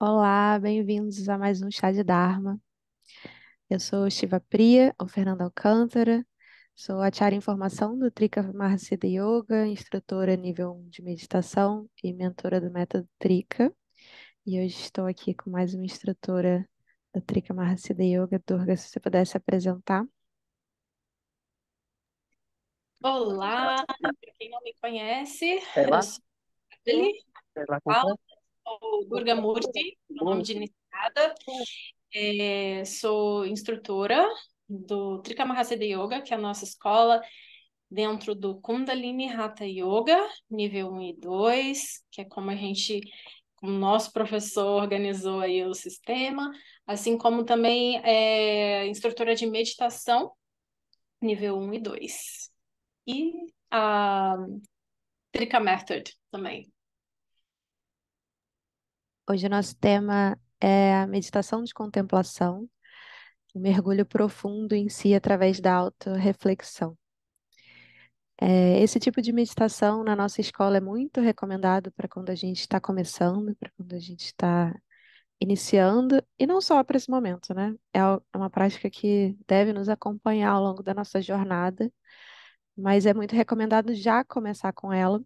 Olá, bem-vindos a mais um Chá de Dharma. Eu sou Shiva Priya, ou Fernanda Alcântara, sou Acharya em Formação do Trika Mahasiddha Yoga, instrutora nível 1 de meditação e mentora do método Trika. E hoje estou aqui com mais uma instrutora do Trika Mahasiddha Yoga. Durga, se você pudesse apresentar. Olá, para quem não me conhece, eu Ela? sou ele, Ela falo, conta? sou Durga Murti, meu nome de iniciada, sou instrutora do Trika Mahasiddha Yoga, que é a nossa escola dentro do Kundalini Hatha Yoga, nível 1 e 2, que é como o nosso professor organizou aí o sistema, assim como também instrutora de meditação, nível 1 e 2. E a Trika Method também. Hoje o nosso tema é a meditação de contemplação, um mergulho profundo em si através da autorreflexão. Esse tipo de meditação na nossa escola é muito recomendado para quando a gente está começando, para quando a gente está iniciando, e não só para esse momento, né? É uma prática que deve nos acompanhar ao longo da nossa jornada, mas é muito recomendado já começar com ela,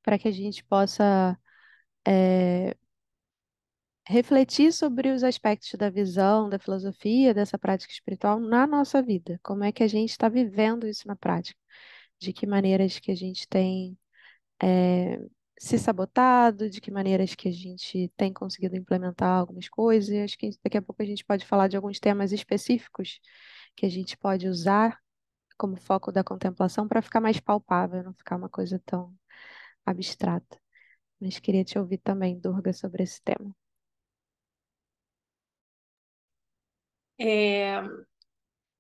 para que a gente possa é, refletir sobre os aspectos da visão, da filosofia, dessa prática espiritual na nossa vida. Como é que a gente está vivendo isso na prática? De que maneiras que a gente tem é, se sabotado, de que maneiras que a gente tem conseguido implementar algumas coisas. E acho que daqui a pouco a gente pode falar de alguns temas específicos que a gente pode usar como foco da contemplação para ficar mais palpável, não ficar uma coisa tão abstrata. Mas queria te ouvir também, Durga, sobre esse tema. É,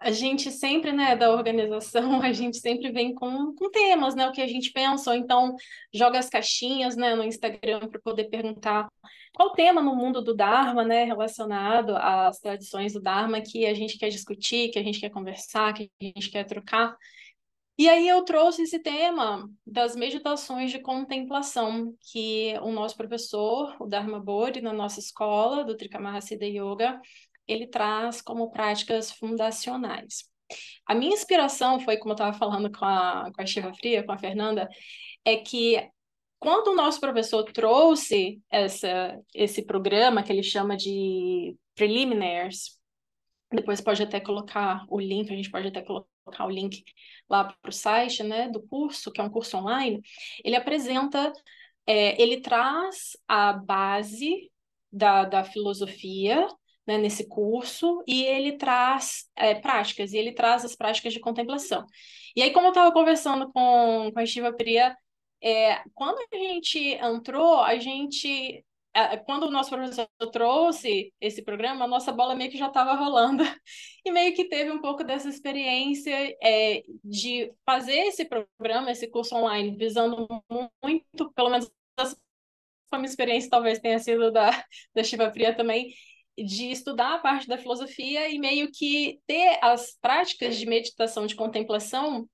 a gente sempre, né, da organização, a gente sempre vem com temas, né, o que a gente pensa, ou então joga as caixinhas, né, no Instagram para poder perguntar qual tema no mundo do Dharma, né, relacionado às tradições do Dharma que a gente quer discutir, que a gente quer conversar, que a gente quer trocar. E aí eu trouxe esse tema das meditações de contemplação, que o nosso professor, o Dharma Bodhi, na nossa escola, do Trikamahasiddha Yoga, ele traz como práticas fundacionais. A minha inspiração foi, como eu estava falando com a Shiva Fria, com a Fernanda, é que quando o nosso professor trouxe esse programa que ele chama de Preliminaries, depois pode até colocar o link, a gente pode até colocar o link lá para o site, né, do curso, que é um curso online. Ele apresenta, ele traz a base da filosofia, né, nesse curso, e ele traz práticas, e ele traz as práticas de contemplação. E aí, como eu estava conversando com a Shiva Priya, quando a gente entrou, quando o nosso professor trouxe esse programa, a nossa bola meio que já estava rolando e meio que teve um pouco dessa experiência de fazer esse programa, esse curso online, visando muito, pelo menos essa foi a minha experiência, talvez tenha sido da Shiva Priya também, de estudar a parte da filosofia e meio que ter as práticas de meditação, de contemplação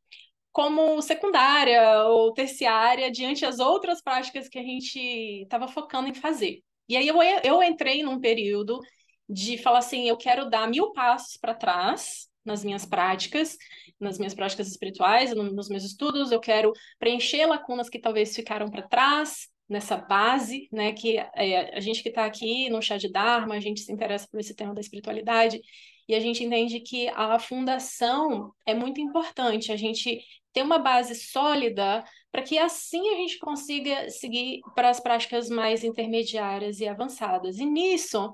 como secundária ou terciária diante as outras práticas que a gente estava focando em fazer. E aí eu entrei num período de falar assim, eu quero dar 1000 passos para trás nas minhas práticas espirituais, nos meus estudos, eu quero preencher lacunas que talvez ficaram para trás nessa base, né, que a gente que está aqui no Chá de Dharma, a gente se interessa por esse tema da espiritualidade, e a gente entende que a fundação é muito importante, a gente ter uma base sólida para que assim a gente consiga seguir para as práticas mais intermediárias e avançadas. E nisso,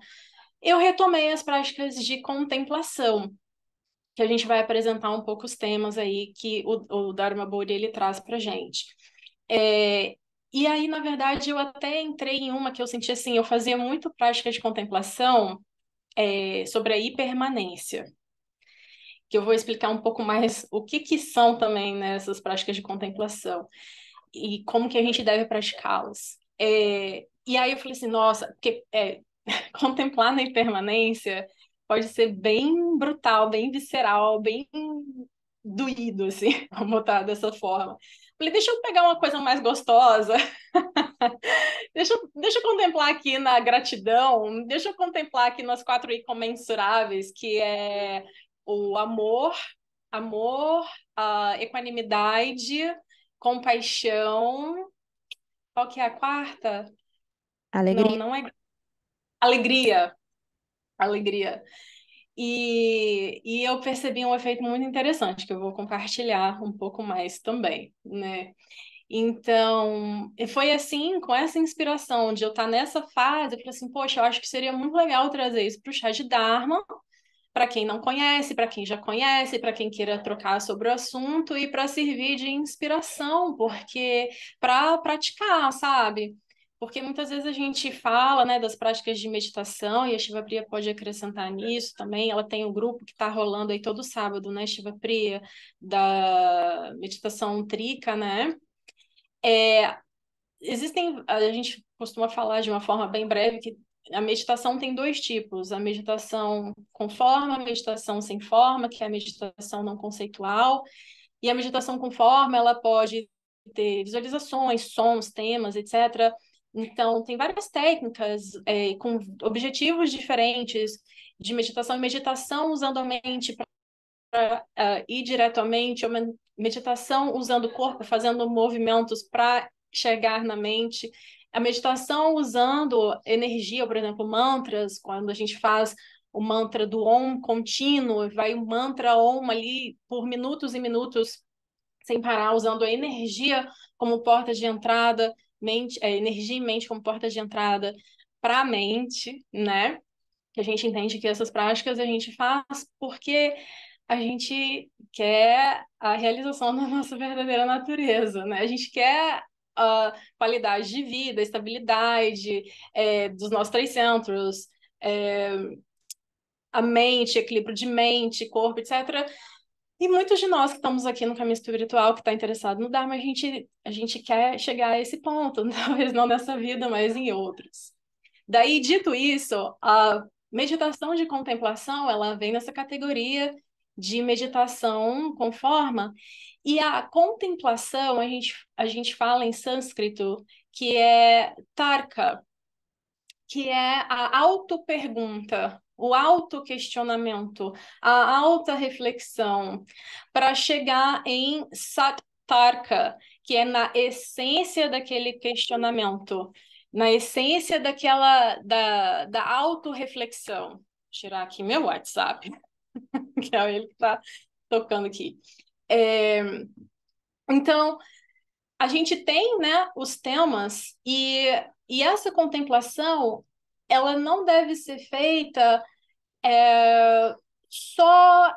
eu retomei as práticas de contemplação, que a gente vai apresentar um pouco os temas aí que o Dharma Bodhi ele traz para a gente. E aí, na verdade, eu até entrei em uma que eu senti assim, eu fazia muito prática de contemplação sobre a impermanência, que eu vou explicar um pouco mais o que são também, né, essas práticas de contemplação e como que a gente deve praticá-las. E aí eu falei assim, nossa, porque contemplar na impermanência pode ser bem brutal, bem visceral, bem doído, assim, vamos botar dessa forma. Falei, deixa eu pegar uma coisa mais gostosa, deixa eu contemplar aqui na gratidão, deixa eu contemplar aqui nas 4 incomensuráveis, que é o amor, a equanimidade, compaixão. Qual que é a quarta? Não, Alegria. não é alegria. Alegria. E eu percebi um efeito muito interessante, que eu vou compartilhar um pouco mais também, né? Então, e foi assim, com essa inspiração de eu estar nessa fase, eu falei assim, poxa, eu acho que seria muito legal trazer isso para o chá de Dharma, para quem não conhece, para quem já conhece, para quem queira trocar sobre o assunto e para servir de inspiração, porque para praticar, sabe? Porque muitas vezes a gente fala, né, das práticas de meditação e a Shiva Priya pode acrescentar nisso também. Ela tem um grupo que está rolando aí todo sábado, né, Shiva Priya, da meditação trika, né? A gente costuma falar de uma forma bem breve que a meditação tem 2 tipos: a meditação com forma, a meditação sem forma, que é a meditação não conceitual, e a meditação com forma, ela pode ter visualizações, sons, temas, etc. Então, tem várias técnicas com objetivos diferentes de meditação, e meditação usando a mente para ir diretamente, ou meditação usando o corpo, fazendo movimentos para chegar na mente, a meditação usando energia, por exemplo, mantras, quando a gente faz o mantra do Om contínuo, vai o mantra Om ali por minutos e minutos sem parar, usando a energia como porta de entrada, energia e mente como porta de entrada para a mente, né? Que a gente entende que essas práticas a gente faz porque a gente quer a realização da nossa verdadeira natureza, né? A gente quer a qualidade de vida, estabilidade dos nossos 3 centros, é, a mente, equilíbrio de mente, corpo, etc. E muitos de nós que estamos aqui no caminho espiritual, que está interessado no Dharma, a gente quer chegar a esse ponto, talvez não nessa vida, mas em outros. Daí, dito isso, a meditação de contemplação, ela vem nessa categoria de meditação com forma, e a contemplação, a gente fala em sânscrito, que é tarka, que é a auto-pergunta, o auto-questionamento, a alta-reflexão, para chegar em satarka, que é na essência daquele questionamento, na essência da auto-reflexão. Vou tirar aqui meu WhatsApp, que é ele que está tocando aqui. É, então, a gente tem, né, os temas e essa contemplação, ela não deve ser feita só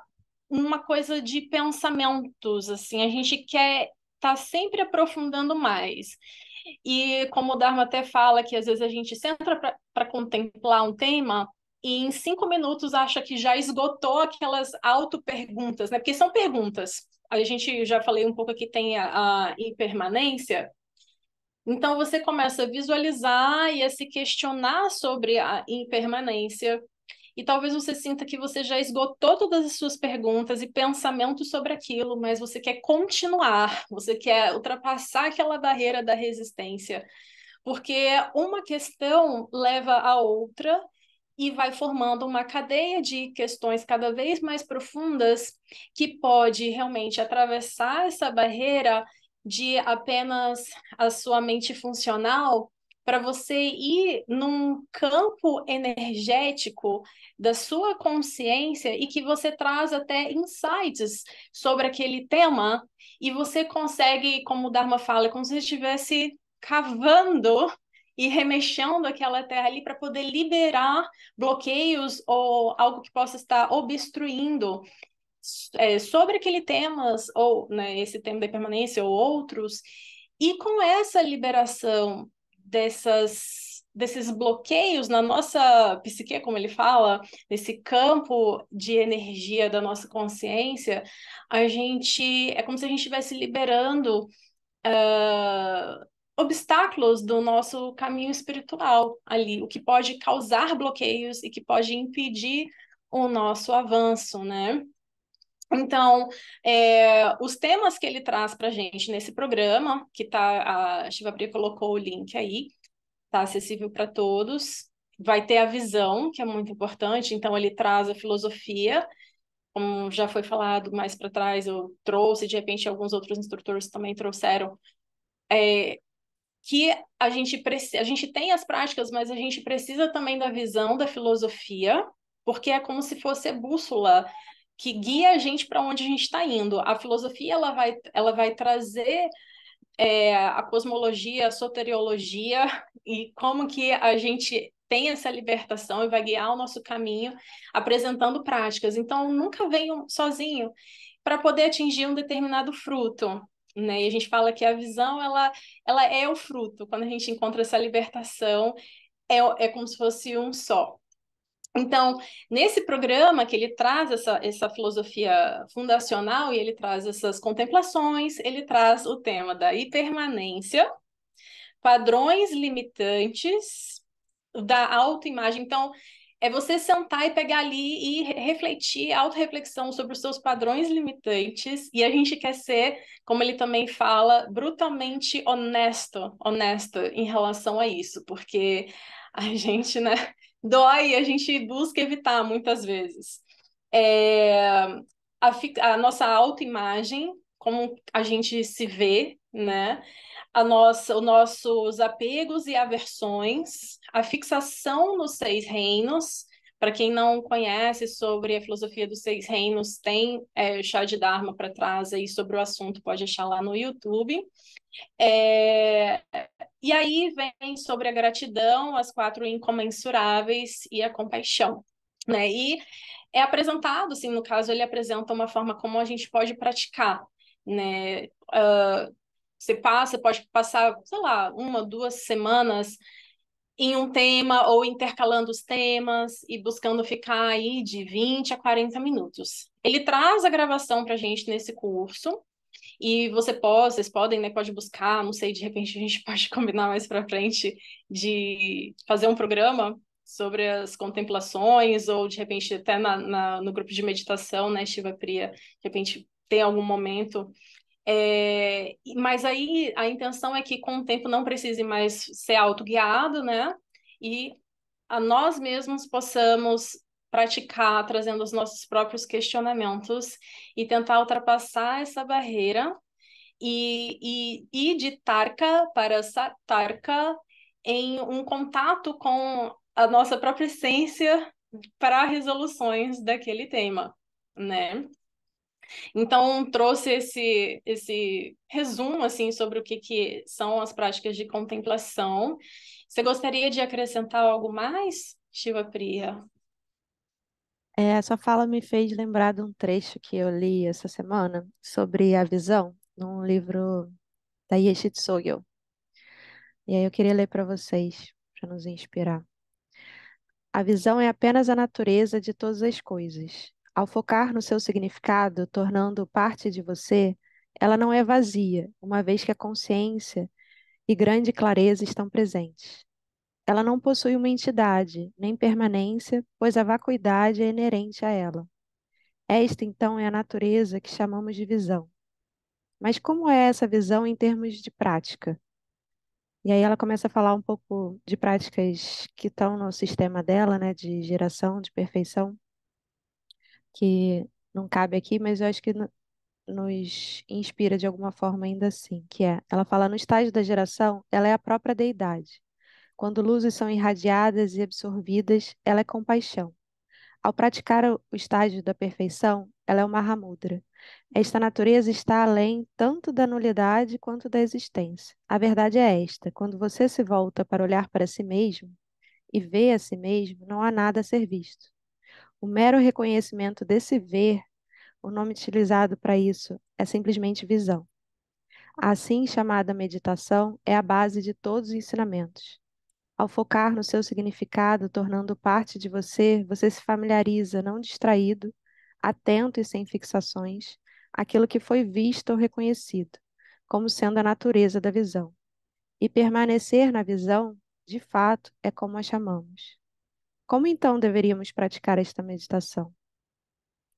uma coisa de pensamentos, assim, a gente quer estar sempre aprofundando mais. E como o Dharma até fala que às vezes a gente senta para contemplar um tema e em 5 minutos acha que já esgotou aquelas auto-perguntas, né? Porque são perguntas. A gente já falei um pouco aqui, tem a impermanência. Então você começa a visualizar e a se questionar sobre a impermanência. E talvez você sinta que você já esgotou todas as suas perguntas e pensamentos sobre aquilo, mas você quer continuar, você quer ultrapassar aquela barreira da resistência, porque uma questão leva a outra e vai formando uma cadeia de questões cada vez mais profundas que pode realmente atravessar essa barreira de apenas a sua mente funcional para você ir num campo energético da sua consciência e que você traz até insights sobre aquele tema e você consegue, como o Dharma fala, como se você estivesse cavando e remexendo aquela terra ali para poder liberar bloqueios ou algo que possa estar obstruindo sobre aquele temas ou né, esse tema da permanência ou outros. E com essa liberação desses bloqueios na nossa psique, como ele fala, nesse campo de energia da nossa consciência, a gente é como se a gente estivesse liberando obstáculos do nosso caminho espiritual ali, o que pode causar bloqueios e que pode impedir o nosso avanço, né? Então, os temas que ele traz para a gente nesse programa, que tá, a Shiva Priya colocou o link aí, tá acessível para todos. Vai ter a visão, que é muito importante, então ele traz a filosofia, como já foi falado mais para trás, eu trouxe, de repente alguns outros instrutores também trouxeram, que a gente tem as práticas, mas a gente precisa também da visão da filosofia, porque é como se fosse a bússola que guia a gente para onde a gente está indo. A filosofia ela vai trazer a cosmologia, a soteriologia e como que a gente tem essa libertação e vai guiar o nosso caminho apresentando práticas. Então, nunca venham sozinho para poder atingir um determinado fruto. Né? E a gente fala que a visão ela é o fruto. Quando a gente encontra essa libertação, é como se fosse um só. Então, nesse programa que ele traz essa filosofia fundacional e ele traz essas contemplações, ele traz o tema da impermanência, padrões limitantes, da autoimagem. Então, é você sentar e pegar ali e refletir, autorreflexão sobre os seus padrões limitantes, e a gente quer ser, como ele também fala, brutalmente honesto em relação a isso, porque a gente, né, dói e a gente busca evitar muitas vezes. É, a nossa autoimagem, como a gente se vê, né? Os nossos apegos e aversões, a fixação nos seis reinos. Para quem não conhece sobre a filosofia dos seis reinos, tem chá de Dharma para trás aí sobre o assunto, pode achar lá no YouTube. É, e aí vem sobre a gratidão, as quatro incomensuráveis e a compaixão. Né? E é apresentado, assim, no caso, ele apresenta uma forma como a gente pode praticar, né? Você pode passar, sei lá, uma, 2 semanas em um tema ou intercalando os temas e buscando ficar aí de 20 a 40 minutos. Ele traz a gravação para a gente nesse curso e vocês podem, né, pode buscar, não sei, de repente a gente pode combinar mais para frente de fazer um programa sobre as contemplações ou de repente até no grupo de meditação, né, Shiva Priya, de repente tem algum momento mas aí a intenção é que com o tempo não precise mais ser autoguiado, né? E a nós mesmos possamos praticar, trazendo os nossos próprios questionamentos e tentar ultrapassar essa barreira e ir de Tarka para Satarka em um contato com a nossa própria essência para resoluções daquele tema, né? Então, trouxe esse resumo assim sobre o que são as práticas de contemplação. Você gostaria de acrescentar algo mais, Shiva Priya? Essa fala me fez lembrar de um trecho que eu li essa semana sobre a visão, num livro da Yeshit Tsogyal. E aí eu queria ler para vocês, para nos inspirar. A visão é apenas a natureza de todas as coisas. Ao focar no seu significado, tornando parte de você, ela não é vazia, uma vez que a consciência e grande clareza estão presentes. Ela não possui uma entidade, nem permanência, pois a vacuidade é inerente a ela. Esta, então, é a natureza que chamamos de visão. Mas como é essa visão em termos de prática? E aí ela começa a falar um pouco de práticas que estão no sistema dela, né, de geração, de perfeição, que não cabe aqui, mas eu acho que nos inspira de alguma forma ainda assim, que é, ela fala no estágio da geração, ela é a própria deidade. Quando luzes são irradiadas e absorvidas, ela é compaixão. Ao praticar o estágio da perfeição, ela é uma Mahamudra. Esta natureza está além tanto da nulidade quanto da existência. A verdade é esta: quando você se volta para olhar para si mesmo e vê a si mesmo, não há nada a ser visto. O mero reconhecimento desse ver, o nome utilizado para isso é simplesmente visão. A assim chamada meditação é a base de todos os ensinamentos. Ao focar no seu significado, tornando parte de você, você se familiariza, não distraído, atento e sem fixações, aquilo que foi visto ou reconhecido, como sendo a natureza da visão. E permanecer na visão, de fato, é como a chamamos. Como então deveríamos praticar esta meditação?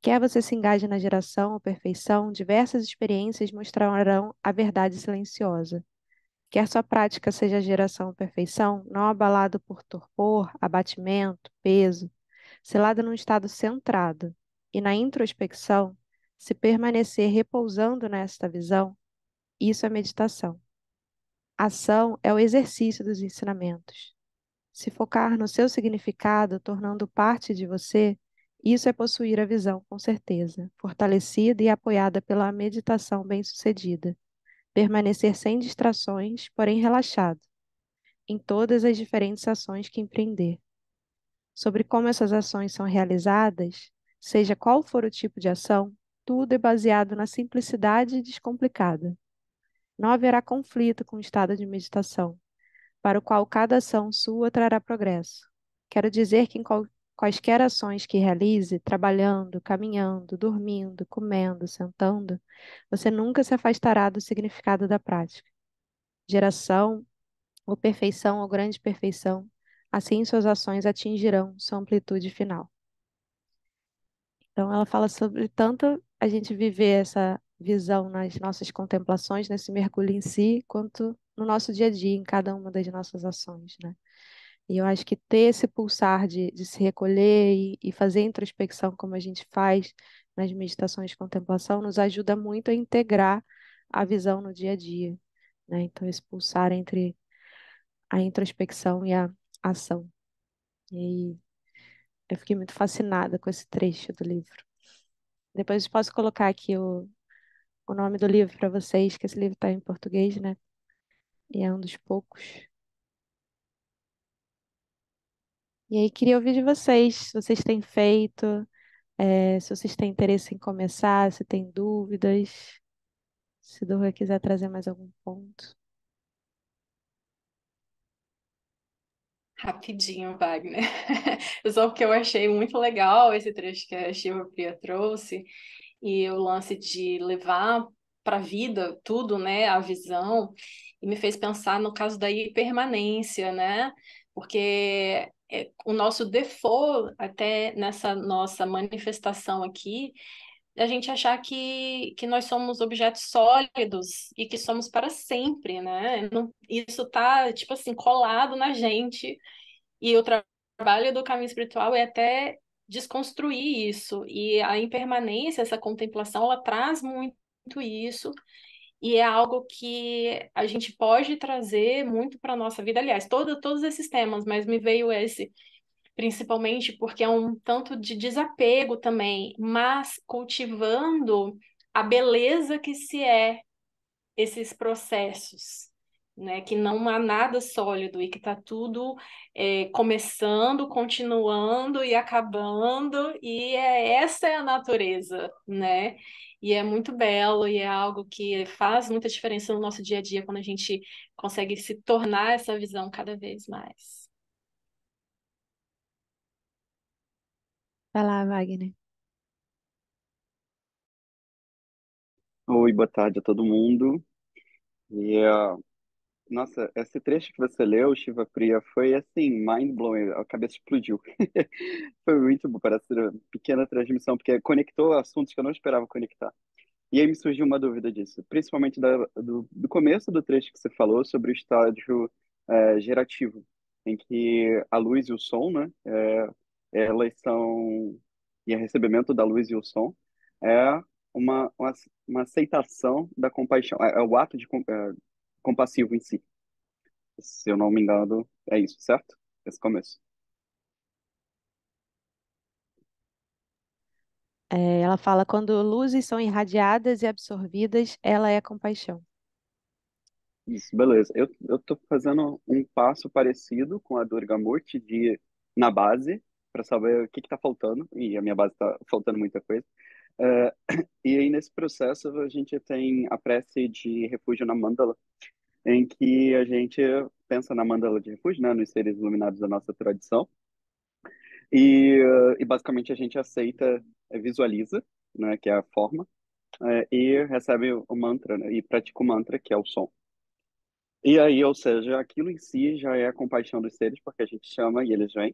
Quer você se engaje na geração ou perfeição, diversas experiências mostrarão a verdade silenciosa. Quer sua prática seja geração ou perfeição, não abalado por torpor, abatimento, peso, selada num estado centrado. E na introspecção, se permanecer repousando nesta visão, isso é meditação. Ação é o exercício dos ensinamentos. Se focar no seu significado, tornando parte de você, isso é possuir a visão com certeza, fortalecida e apoiada pela meditação bem-sucedida. Permanecer sem distrações, porém relaxado, em todas as diferentes ações que empreender. Sobre como essas ações são realizadas, seja qual for o tipo de ação, tudo é baseado na simplicidade e descomplicada. Não haverá conflito com o estado de meditação, para o qual cada ação sua trará progresso. Quero dizer que quaisquer ações que realize, trabalhando, caminhando, dormindo, comendo, sentando, você nunca se afastará do significado da prática. Geração, ou perfeição, ou grande perfeição, assim suas ações atingirão sua amplitude final. Então, ela fala sobre tanto a gente viver essa visão nas nossas contemplações, nesse mergulho em si, quanto no nosso dia a dia, em cada uma das nossas ações, né? E eu acho que ter esse pulsar de se recolher e fazer introspecção, como a gente faz nas meditações de contemplação, nos ajuda muito a integrar a visão no dia a dia, né? Então, esse pulsar entre a introspecção e a ação. E aí, eu fiquei muito fascinada com esse trecho do livro. Depois eu posso colocar aqui o nome do livro para vocês, que esse livro está em português, né? E é um dos poucos. E aí, queria ouvir de vocês, se vocês têm feito, se vocês têm interesse em começar, se têm dúvidas, se Dora quiser trazer mais algum ponto. Rapidinho, Wagner. Só porque eu achei muito legal esse trecho que a Shiva Priya trouxe e o lance de levar para a vida tudo, né, a visão, e me fez pensar no caso da impermanência, né? Porque o nosso default, até nessa nossa manifestação aqui, é a gente achar que nós somos objetos sólidos e que somos para sempre, né? Isso tá, tipo assim, colado na gente e o trabalho do caminho espiritual é até desconstruir isso. E a impermanência, essa contemplação, ela traz muito isso. E é algo que a gente pode trazer muito para a nossa vida. Aliás, todos esses temas, mas me veio esse principalmente porque é um tanto de desapego também, mas cultivando a beleza que se é esses processos, né? Que não há nada sólido e que está tudo começando, continuando e acabando, e essa é a natureza, né? E é muito belo e é algo que faz muita diferença no nosso dia a dia quando a gente consegue se tornar essa visão cada vez mais. Vai lá, Wagner. Oi, boa tarde a todo mundo. E, nossa, esse trecho que você leu, Shiva Priya, foi assim, mind-blowing, a cabeça explodiu. Foi muito bom, parece uma pequena transmissão, porque conectou assuntos que eu não esperava conectar. E aí me surgiu uma dúvida disso, principalmente do começo do trecho que você falou sobre o estágio gerativo, em que a luz e o som, né, elas são, e o recebimento da luz e o som é uma aceitação da compaixão, é o ato compassivo em si. Se eu não me engano, é isso, certo? Esse começo. Ela fala: quando luzes são irradiadas e absorvidas, ela é compaixão. Isso, beleza. Eu tô fazendo um passo parecido com a Durga Murti de ir na base para saber o que tá faltando, e a minha base tá faltando muita coisa. É, e aí nesse processo a gente tem a prece de refúgio na mandala, em que a gente pensa na mandala de refúgio, né, nos seres iluminados da nossa tradição, e basicamente a gente aceita, visualiza, né, que é a forma, e recebe o mantra, né, e pratica o mantra, que é o som. E aí, ou seja, aquilo em si já é a compaixão dos seres, porque a gente chama e eles vêm.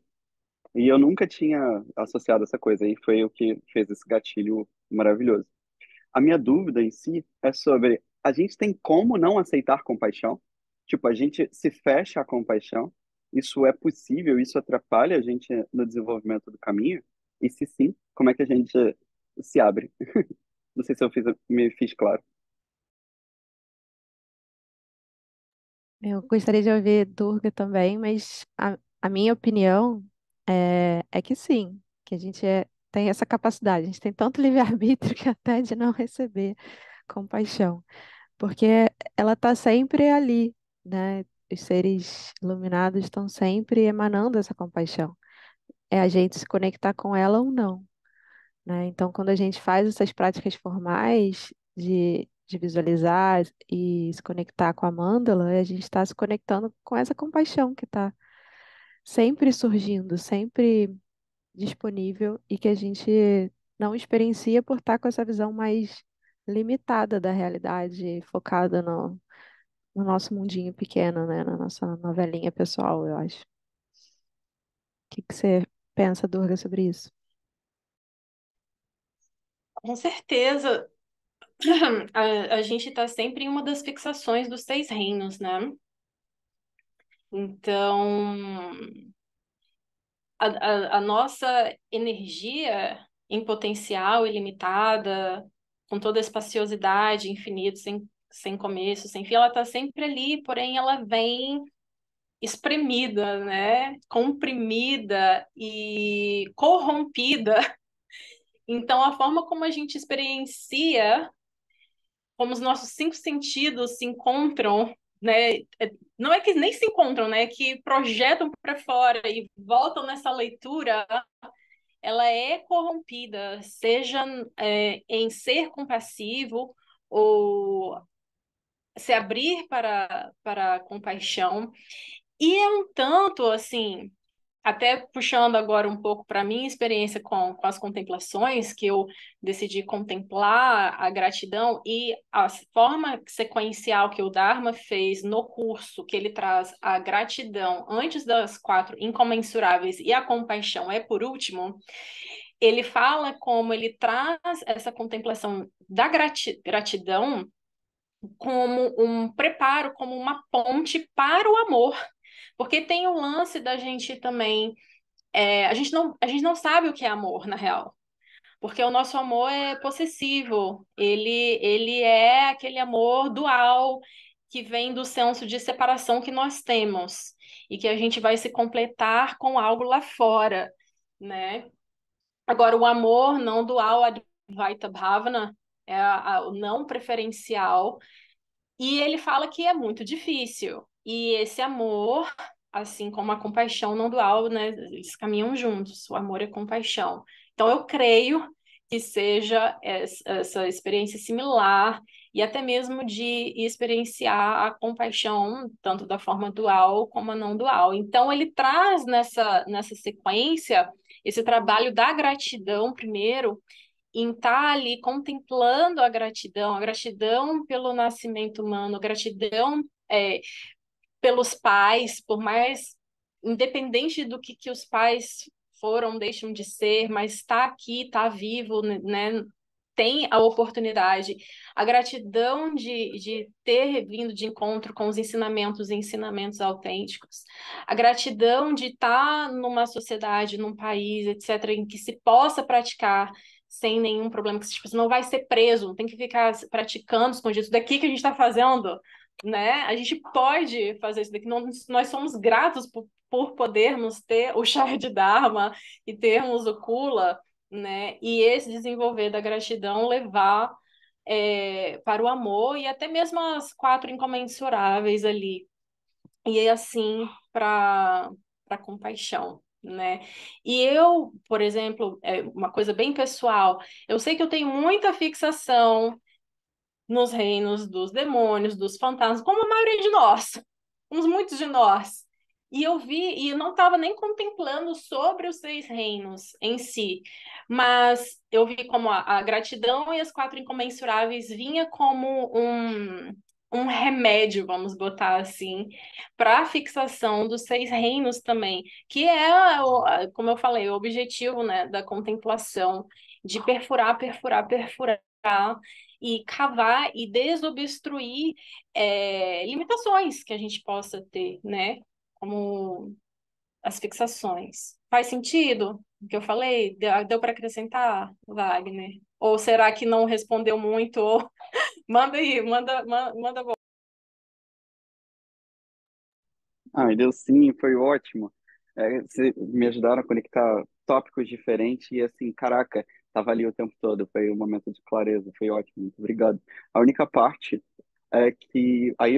E eu nunca tinha associado essa coisa, e foi o que fez esse gatilho maravilhoso. A minha dúvida em si é sobre: a gente tem como não aceitar compaixão? Tipo, a gente se fecha à compaixão? Isso é possível? Isso atrapalha a gente no desenvolvimento do caminho? E se sim, como é que a gente se abre? Não sei se me fiz claro. Eu gostaria de ouvir Durga também, mas a minha opinião é que sim, que a gente tem essa capacidade, a gente tem tanto livre-arbítrio que até de não receber compaixão, porque ela está sempre ali, né? Os seres iluminados estão sempre emanando essa compaixão. É a gente se conectar com ela ou não, né? Então, quando a gente faz essas práticas formais de visualizar e se conectar com a mandala, a gente está se conectando com essa compaixão que está sempre surgindo, sempre disponível e que a gente não experiencia por estar com essa visão mais limitada da realidade, focada no nosso mundinho pequeno, né? Na nossa novelinha pessoal, eu acho. O que você pensa, Durga, sobre isso? Com certeza, a gente está sempre em uma das fixações dos 6 reinos, né? Então, a nossa energia em potencial ilimitada, com toda a espaciosidade, infinito, sem começo, sem fim, ela está sempre ali, porém ela vem espremida, né? Comprimida e corrompida. Então, a forma como a gente experiencia, como os nossos 5 sentidos se encontram, né? Não é que nem se encontram, né? Que projetam para fora e voltam nessa leitura, ela é corrompida, seja em ser compassivo ou se abrir para a compaixão. E é um tanto, assim, até puxando agora um pouco para a minha experiência com as contemplações, que eu decidi contemplar a gratidão e a forma sequencial que o Dharma fez no curso, que ele traz a gratidão antes das 4 incomensuráveis e a compaixão é por último, ele fala como ele traz essa contemplação da gratidão como um preparo, como uma ponte para o amor. Porque tem o lance da gente também. A gente não sabe o que é amor, na real. Porque o nosso amor é possessivo. Ele é aquele amor dual que vem do senso de separação que nós temos. E que a gente vai se completar com algo lá fora, né? Agora, o amor não dual, Advaita Bhavana, é o não preferencial, e ele fala que é muito difícil. E esse amor, assim como a compaixão não dual, né, eles caminham juntos. O amor e a compaixão. Então, eu creio que seja essa experiência similar e até mesmo de experienciar a compaixão, tanto da forma dual como a não dual. Então, ele traz nessa sequência esse trabalho da gratidão primeiro em estar ali contemplando a gratidão pelo nascimento humano, a gratidão pelos pais, por mais independente do que os pais foram, deixam de ser, mas está aqui, está vivo, né? Tem a oportunidade, a gratidão de ter vindo de encontro com os ensinamentos e ensinamentos autênticos, a gratidão de estar numa sociedade, num país, etc., em que se possa praticar sem nenhum problema, que tipo, você não vai ser preso, não tem que ficar praticando escondido. Isso daqui que a gente está fazendo, né? A gente pode fazer isso daqui. Nós somos gratos por podermos ter o chá de Dharma e termos o Kula, né? E esse desenvolver da gratidão levar para o amor e até mesmo as 4 incomensuráveis ali. E assim para compaixão. Né? E eu, por exemplo, uma coisa bem pessoal, eu sei que eu tenho muita fixação nos reinos dos demônios, dos fantasmas, como a maioria de nós, uns muitos de nós. E eu vi, e eu não estava nem contemplando sobre os 6 reinos em si, mas eu vi como a gratidão e as 4 incomensuráveis vinha como um remédio, vamos botar assim, para a fixação dos 6 reinos também, que é, como eu falei, o objetivo, né, da contemplação, de perfurar, perfurar, perfurar e cavar e desobstruir limitações que a gente possa ter, né? Como as fixações. Faz sentido o que eu falei? Deu para acrescentar, Wagner? Ou será que não respondeu muito? Ou... Manda aí, manda. Ah, deu sim, foi ótimo. Vocês me ajudaram a conectar tópicos diferentes e assim, caraca, tava ali o tempo todo. Foi um momento de clareza, foi ótimo, muito obrigado. A única parte é que aí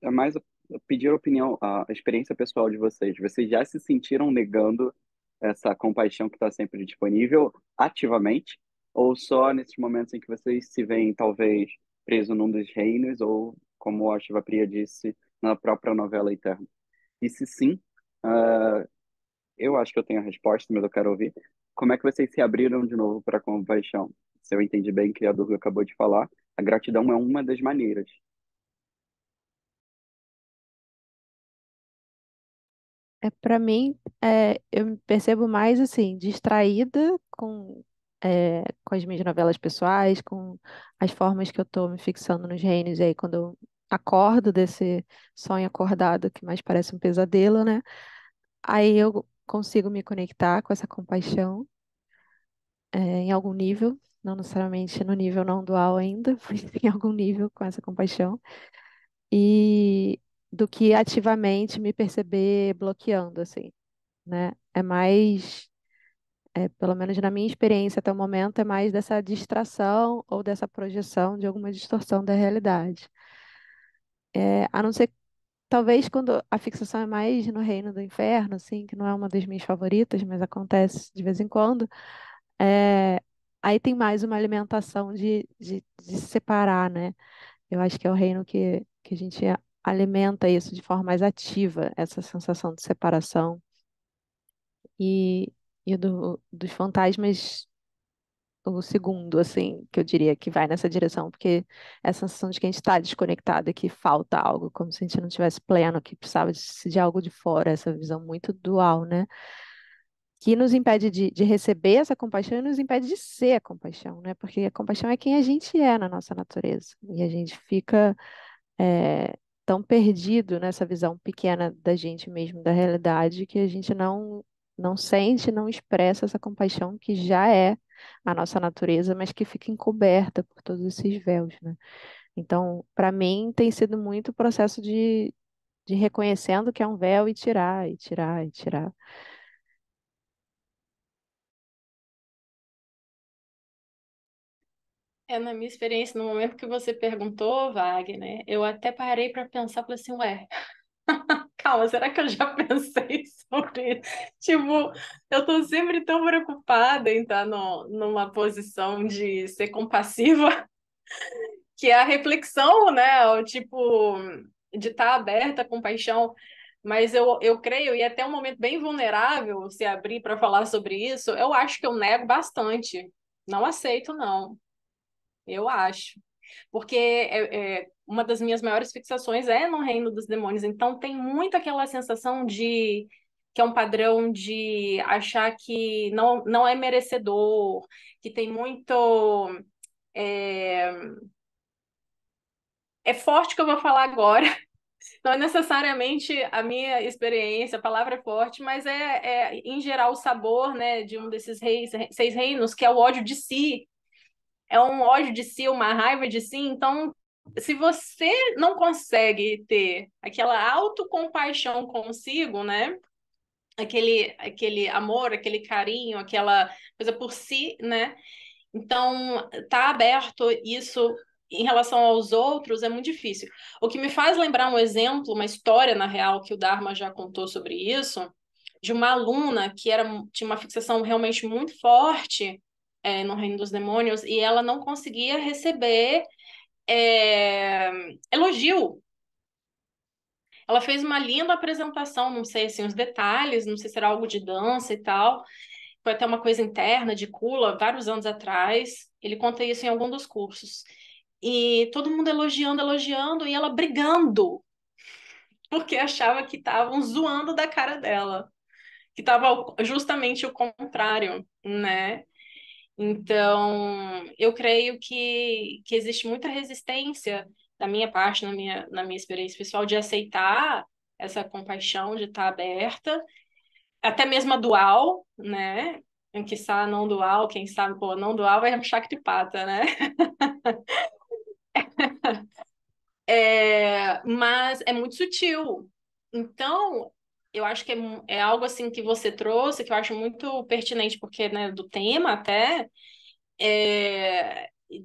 é mais eu pedir a opinião, a experiência pessoal de vocês. Vocês já se sentiram negando essa compaixão que está sempre disponível ativamente? Ou só nesses momentos em que vocês se veem talvez preso num dos reinos, ou como a Shiva Priya disse na própria novela Eterna? E se sim, ah, eu acho que eu tenho a resposta, mas eu quero ouvir. Como é que vocês se abriram de novo para a compaixão? Se eu entendi bem, que a Durga acabou de falar, a gratidão é uma das maneiras. Para mim, eu me percebo mais assim, distraída com as minhas novelas pessoais, com as formas que eu estou me fixando nos reinos. E aí, quando eu acordo desse sonho acordado, que mais parece um pesadelo, né? Aí eu consigo me conectar com essa compaixão, em algum nível, não necessariamente no nível não dual ainda, mas em algum nível com essa compaixão. E do que ativamente me perceber bloqueando, assim, né? É mais, pelo menos na minha experiência até o momento, é mais dessa distração ou dessa projeção de alguma distorção da realidade. A não ser, talvez, quando a fixação é mais no reino do inferno, assim, que não é uma das minhas favoritas, mas acontece de vez em quando, é, aí tem mais uma alimentação de se separar, né? Eu acho que é o reino que a gente alimenta isso de forma mais ativa, essa sensação de separação e, dos fantasmas, o segundo, assim, que eu diria que vai nessa direção, porque é a sensação de que a gente está desconectado e que falta algo, como se a gente não tivesse pleno, que precisava de algo de fora, essa visão muito dual, né? Que nos impede de receber essa compaixão e nos impede de ser a compaixão, né? Porque a compaixão é quem a gente é na nossa natureza. E a gente fica tão perdido nessa visão pequena da gente mesmo, da realidade, que a gente não sente, não expressa essa compaixão que já é a nossa natureza, mas que fica encoberta por todos esses véus, né? Então, para mim, tem sido muito o processo de reconhecendo que é um véu e tirar, e tirar, e tirar. Na minha experiência, no momento que você perguntou, Wagner, eu até parei para pensar, falei assim, ué, calma, será que eu já pensei sobre isso? Tipo, eu tô sempre tão preocupada em estar numa posição de ser compassiva, que é a reflexão, né? O tipo, de estar aberta com paixão. Mas eu creio, e até um momento bem vulnerável se abrir para falar sobre isso, eu acho que eu nego bastante. Não aceito, não. Eu acho. Porque uma das minhas maiores fixações é no reino dos demônios. Então tem muito aquela sensação de que é um padrão de achar que não é merecedor, que tem muito. É, é forte o que eu vou falar agora. Não é necessariamente a minha experiência, a palavra é forte, mas em geral, o sabor, né, de um desses seis reinos, que é o ódio de si. É um ódio de si, uma raiva de si. Então, se você não consegue ter aquela autocompaixão consigo, né? Aquele amor, aquele carinho, aquela coisa por si, né? Então, tá aberto isso em relação aos outros é muito difícil. O que me faz lembrar um exemplo, uma história, na real, que o Dharma já contou sobre isso, de uma aluna que tinha uma fixação realmente muito forte no Reino dos Demônios e ela não conseguia receber elogio. Ela fez uma linda apresentação, não sei assim, os detalhes, não sei se era algo de dança e tal. Foi até uma coisa interna de Kula, vários anos atrás. Ele conta isso em algum dos cursos. E todo mundo elogiando, elogiando, e ela brigando, porque achava que estavam zoando da cara dela, que estava justamente o contrário, né? Então, eu creio que existe muita resistência da minha parte, na minha experiência pessoal, de aceitar essa compaixão, de estar aberta, até mesmo a dual, né? Quiçá não dual, quem sabe, pô, não dual vai achar que te pata, né? Mas é muito sutil. Então, eu acho que é algo assim que você trouxe, que eu acho muito pertinente, porque, né, do tema até,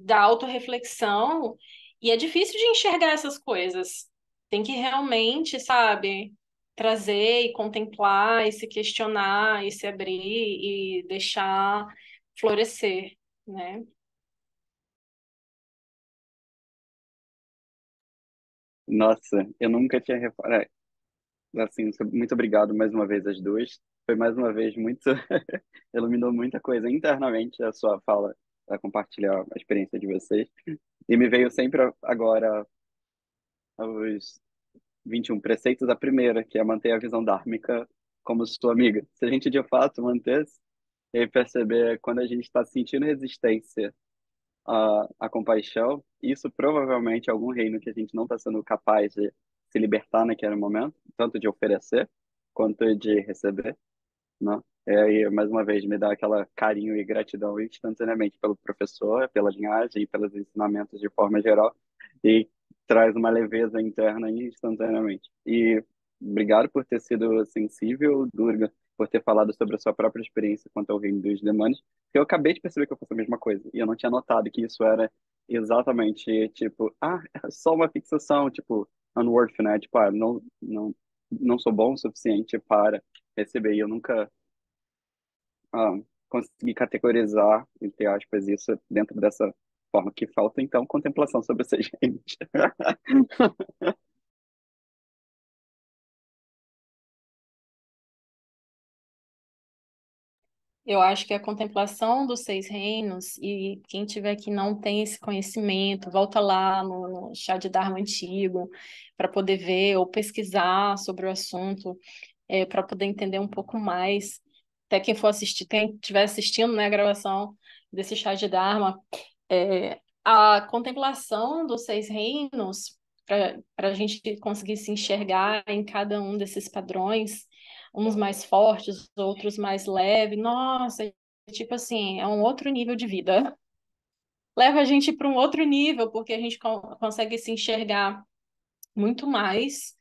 da autorreflexão, e é difícil de enxergar essas coisas. Tem que realmente, sabe, trazer e contemplar, e se questionar, e se abrir, e deixar florescer, né? Nossa, eu nunca tinha reparado. Assim, muito obrigado mais uma vez às duas. Foi mais uma vez muito. Iluminou muita coisa internamente a sua fala, a compartilhar a experiência de vocês. E me veio sempre agora os 21 preceitos, a primeira, que é manter a visão dármica como sua amiga. Se a gente de fato mantesse e perceber quando a gente está sentindo resistência à compaixão, isso provavelmente é algum reino que a gente não está sendo capaz de se libertar naquele momento, tanto de oferecer quanto de receber, né? E aí, mais uma vez, me dá aquela carinho e gratidão instantaneamente pelo professor, pela linhagem e pelos ensinamentos de forma geral, e traz uma leveza interna instantaneamente. E obrigado por ter sido sensível, Durga, por ter falado sobre a sua própria experiência quanto ao reino dos demônios, porque eu acabei de perceber que eu faço a mesma coisa, e eu não tinha notado que isso era exatamente, tipo, é só uma fixação, tipo, unworthy, né? Tipo, não sou bom o suficiente para receber, e eu nunca ah, conseguir categorizar, entre aspas, isso dentro dessa forma que falta, então, contemplação sobre esses reinos. Eu acho que a contemplação dos seis reinos, e quem tiver que não tem esse conhecimento, volta lá no chá de Dharma antigo para poder ver ou pesquisar sobre o assunto, para poder entender um pouco mais. Até quem for assistir, quem estiver assistindo, né, a gravação desse chá de Dharma, a contemplação dos seis reinos, para a gente conseguir se enxergar em cada um desses padrões, uns mais fortes, outros mais leves. Nossa, tipo assim, é um outro nível de vida. Leva a gente para um outro nível, porque a gente consegue se enxergar muito mais.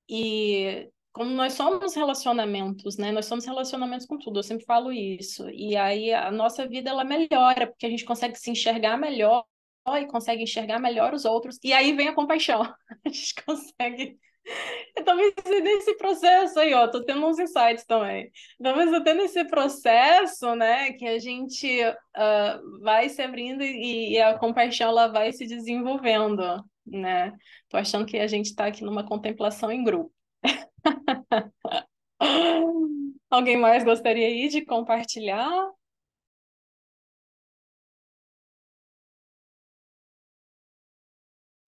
E como nós somos relacionamentos, né? Nós somos relacionamentos com tudo, eu sempre falo isso. E aí a nossa vida ela melhora, porque a gente consegue se enxergar melhor e consegue enxergar melhor os outros. E aí vem a compaixão. A gente consegue. Eu também nesse processo aí, ó, tô tendo uns insights também. Talvez eu tendo esse processo, né, que a gente vai se abrindo e a compaixão ela vai se desenvolvendo, né? Tô achando que a gente está aqui numa contemplação em grupo. Alguém mais gostaria aí de compartilhar?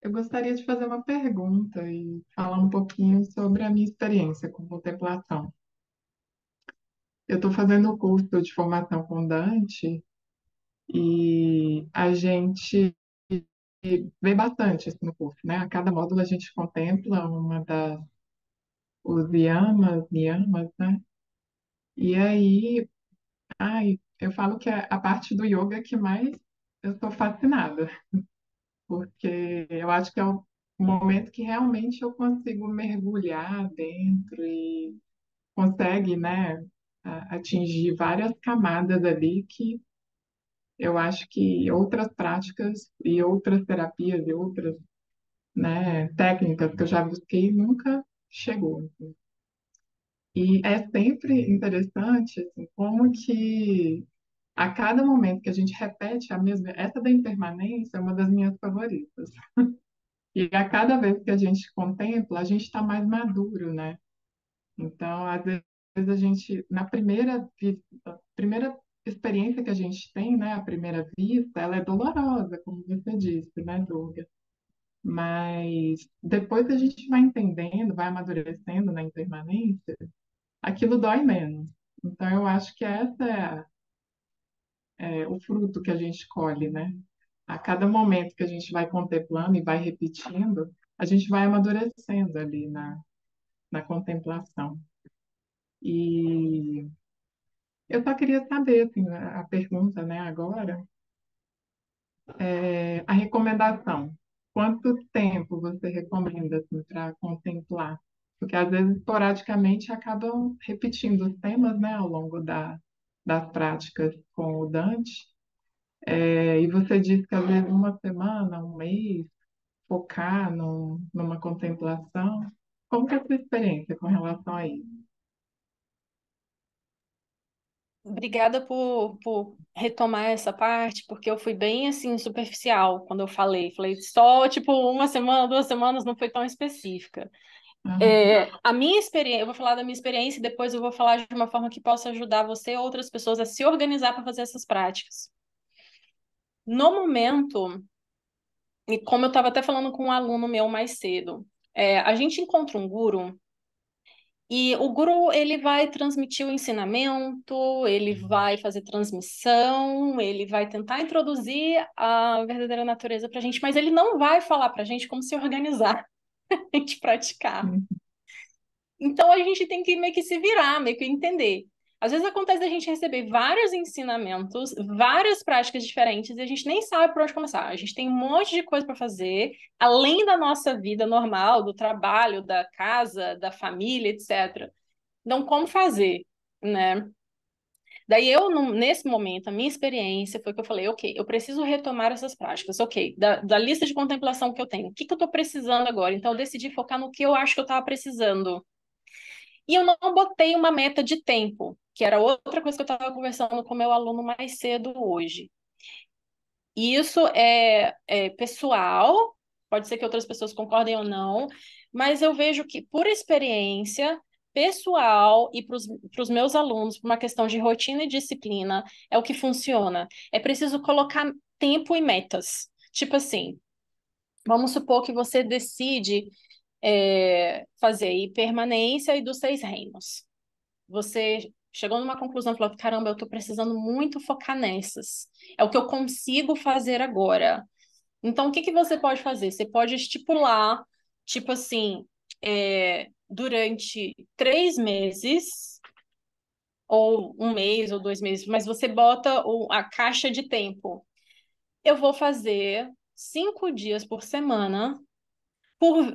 Eu gostaria de fazer uma pergunta e falar um pouquinho sobre a minha experiência com contemplação. Eu estou fazendo o curso de formação com Dante e a gente vê bastante isso no curso, né? A cada módulo a gente contempla uma das os yamas, né? E aí, eu falo que é a parte do yoga que mais eu estou fascinada, porque eu acho que é o momento que realmente eu consigo mergulhar dentro e consegue, né, atingir várias camadas ali que eu acho que outras práticas e outras terapias e outras, né, técnicas que eu já busquei nunca chegou. E é sempre interessante, assim, como que a cada momento que a gente repete a mesma, essa da impermanência é uma das minhas favoritas. E a cada vez que a gente contempla, a gente está mais maduro, né? Então, às vezes a gente, na primeira vista, a primeira experiência que a gente tem, né, a primeira vista, ela é dolorosa, como você disse, né, Durga? Mas depois que a gente vai entendendo, vai amadurecendo na impermanência, aquilo dói menos. Então, eu acho que essa é o fruto que a gente colhe, né? A cada momento que a gente vai contemplando e vai repetindo, a gente vai amadurecendo ali na contemplação. E eu só queria saber, assim, a pergunta, né, agora, a recomendação. Quanto tempo você recomenda, assim, para contemplar? Porque às vezes, esporadicamente, acabam repetindo os temas, né, ao longo das práticas com o Dante. E você disse que às vezes uma semana, um mês, focar numa contemplação. Como que é a sua experiência com relação a isso? Obrigada por retomar essa parte, porque eu fui bem, assim, superficial quando eu falei. Falei só, tipo, uma semana, 2 semanas, não foi tão específica. Aham. A minha experiência, eu vou falar da minha experiência e depois eu vou falar de uma forma que possa ajudar você e outras pessoas a se organizar para fazer essas práticas. No momento, e como eu estava até falando com um aluno meu mais cedo, a gente encontra um guru e o guru ele vai transmitir o ensinamento, ele vai fazer transmissão, ele vai tentar introduzir a verdadeira natureza para a gente, mas ele não vai falar para a gente como se organizar, a gente praticar. Sim. Então a gente tem que meio que se virar, meio que entender. Às vezes acontece a gente receber vários ensinamentos, várias práticas diferentes, e a gente nem sabe por onde começar. A gente tem um monte de coisa para fazer, além da nossa vida normal, do trabalho, da casa, da família, etc. Então, como fazer, né? Daí nesse momento, a minha experiência foi que eu falei, ok, eu preciso retomar essas práticas, ok, da lista de contemplação que eu tenho, o que que eu estou precisando agora? Então, eu decidi focar no que eu acho que eu estava precisando. E eu não botei uma meta de tempo, que era outra coisa que eu estava conversando com meu aluno mais cedo hoje. E isso é pessoal, pode ser que outras pessoas concordem ou não, mas eu vejo que, por experiência pessoal e para os meus alunos, por uma questão de rotina e disciplina, é o que funciona. É preciso colocar tempo e metas. Tipo assim, vamos supor que você decide fazer Impermanência e dos Seis Reinos. Você chegou numa conclusão e falou: caramba, eu estou precisando muito focar nessas. É o que eu consigo fazer agora. Então, o que que você pode fazer? Você pode estipular, tipo assim, durante 3 meses, ou um mês, ou 2 meses, mas você bota a caixa de tempo. Eu vou fazer 5 dias por semana.